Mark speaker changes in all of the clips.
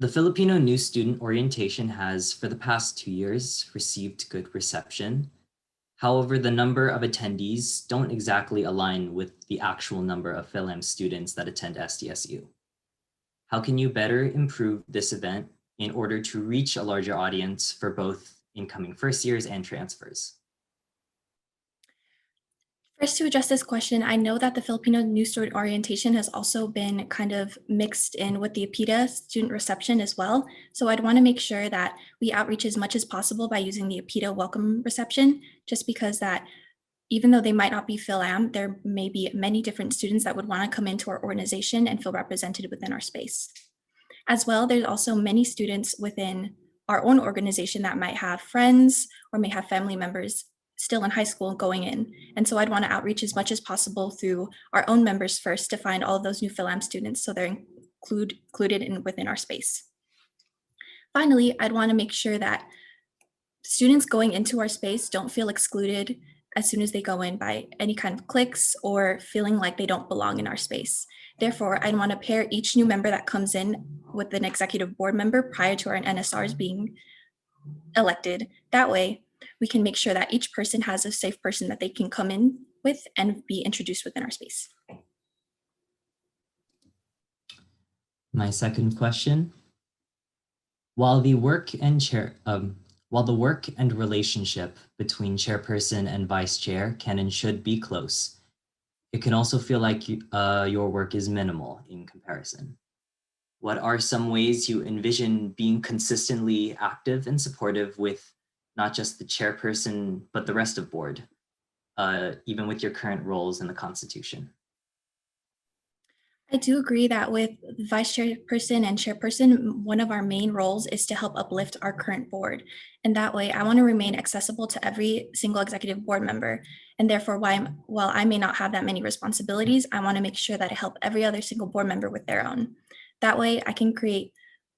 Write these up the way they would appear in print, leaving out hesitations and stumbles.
Speaker 1: The Filipino New Student Orientation has, for the past 2 years, received good reception. However, the number of attendees don't exactly align with the actual number of PhilAm students that attend SDSU. How can you better improve this event in order to reach a larger audience for both incoming first years and transfers?
Speaker 2: First, to address this question, I know that the Filipino New Student Orientation has also been kind of mixed in with the APIDA student reception as well. So I'd want to make sure that we outreach as much as possible by using the APIDA welcome reception, just because that even though they might not be PhilAm, there may be many different students that would want to come into our organization and feel represented within our space. As well, there's also many students within our own organization that might have friends or may have family members still in high school going in. And so I'd want to outreach as much as possible through our own members first to find all of those new PhilAm students so they're included within our space. Finally, I'd want to make sure that students going into our space don't feel excluded as soon as they go in by any kind of cliques or feeling like they don't belong in our space. Therefore, I'd want to pair each new member that comes in with an executive board member prior to our NSRs being elected. That way, we can make sure that each person has a safe person that they can come in with and be introduced within our space.
Speaker 1: My second question, while the work and relationship between chairperson and vice chair can and should be close, it can also feel like your work is minimal in comparison. What are some ways you envision being consistently active and supportive with not just the chairperson, but the rest of board, even with your current roles in the Constitution?
Speaker 2: I do agree that with vice chairperson and chairperson, one of our main roles is to help uplift our current board. And that way, I want to remain accessible to every single executive board member. And therefore, while I may not have that many responsibilities, I want to make sure that I help every other single board member with their own. That way, I can create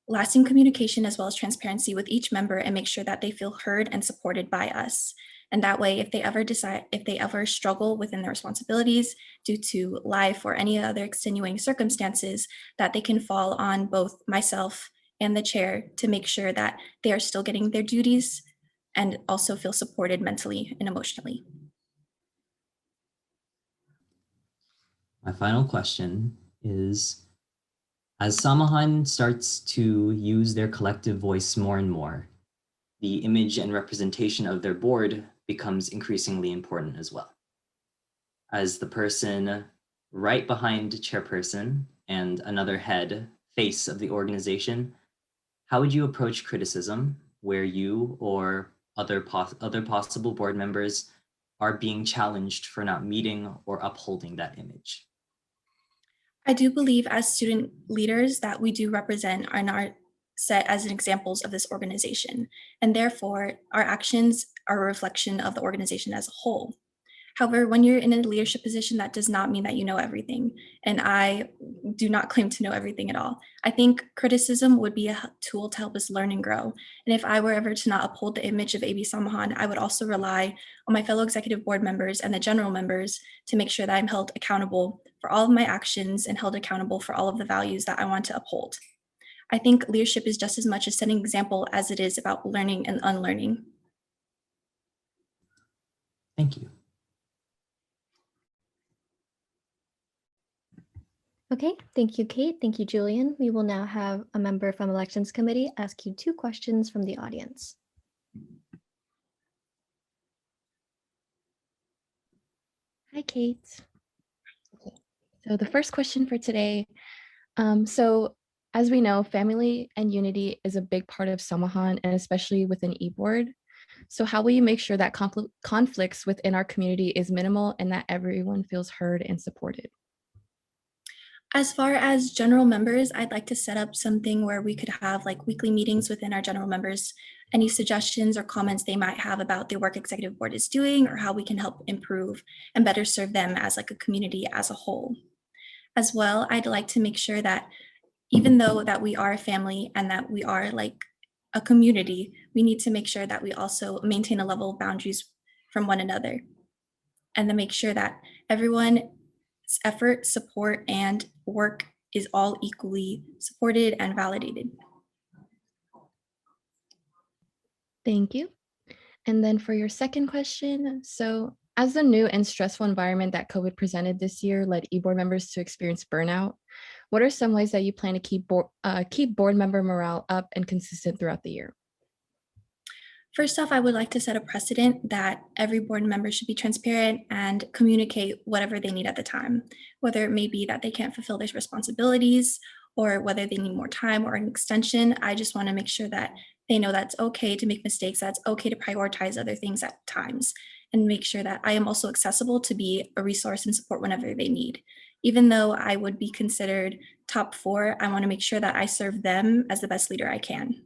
Speaker 2: lasting communication as well as transparency with each member and make sure that they feel heard and supported by us. And that way, if they ever struggle within their responsibilities due to life or any other extenuating circumstances, that they can fall on both myself and the chair to make sure that they are still getting their duties and also feel supported mentally and emotionally.
Speaker 1: My final question is, as Samahan starts to use their collective voice more and more, the image and representation of their board becomes increasingly important as well. As the person right behind chairperson and another head, face of the organization, how would you approach criticism where you or other possible board members are being challenged for not meeting or upholding that image?
Speaker 2: I do believe as student leaders that we do represent and are set as examples of this organization, and therefore our actions are a reflection of the organization as a whole. However, when you're in a leadership position, that does not mean that you know everything. And I do not claim to know everything at all. I think criticism would be a tool to help us learn and grow. And if I were ever to not uphold the image of AB Samahan, I would also rely on my fellow executive board members and the general members to make sure that I'm held accountable for all of my actions and held accountable for all of the values that I want to uphold. I think leadership is just as much a setting example as it is about learning and unlearning.
Speaker 1: Thank you.
Speaker 3: Okay, thank you, Kate. Thank you, Julian. We will now have a member from Elections Committee ask you 2 questions from the audience. Hi, Kate. Okay. So the first question for today, so as we know, family and unity is a big part of Samahan, and especially within eBoard. So how will you make sure that conflicts within our community is minimal and that everyone feels heard and supported?
Speaker 2: As far as general members, I'd like to set up something where we could have like weekly meetings within our general members. Any suggestions or comments they might have about the work executive board is doing or how we can help improve and better serve them as like a community as a whole. As well, I'd like to make sure that even though that we are a family and that we are like a community, we need to make sure that we also maintain a level of boundaries from one another and to make sure that everyone's effort, support, and work is all equally supported and validated.
Speaker 3: Thank you. And then for your second question, so as the new and stressful environment that COVID presented this year led e-board members to experience burnout, what are some ways that you plan to keep board member morale up and consistent throughout the year?
Speaker 2: First off, I would like to set a precedent that every board member should be transparent and communicate whatever they need at the time, whether it may be that they can't fulfill their responsibilities or whether they need more time or an extension. I just want to make sure that they know that's okay to make mistakes, that's okay to prioritize other things at times, and make sure that I am also accessible to be a resource and support whenever they need. Even though I would be considered top four, I want to make sure that I serve them as the best leader I can.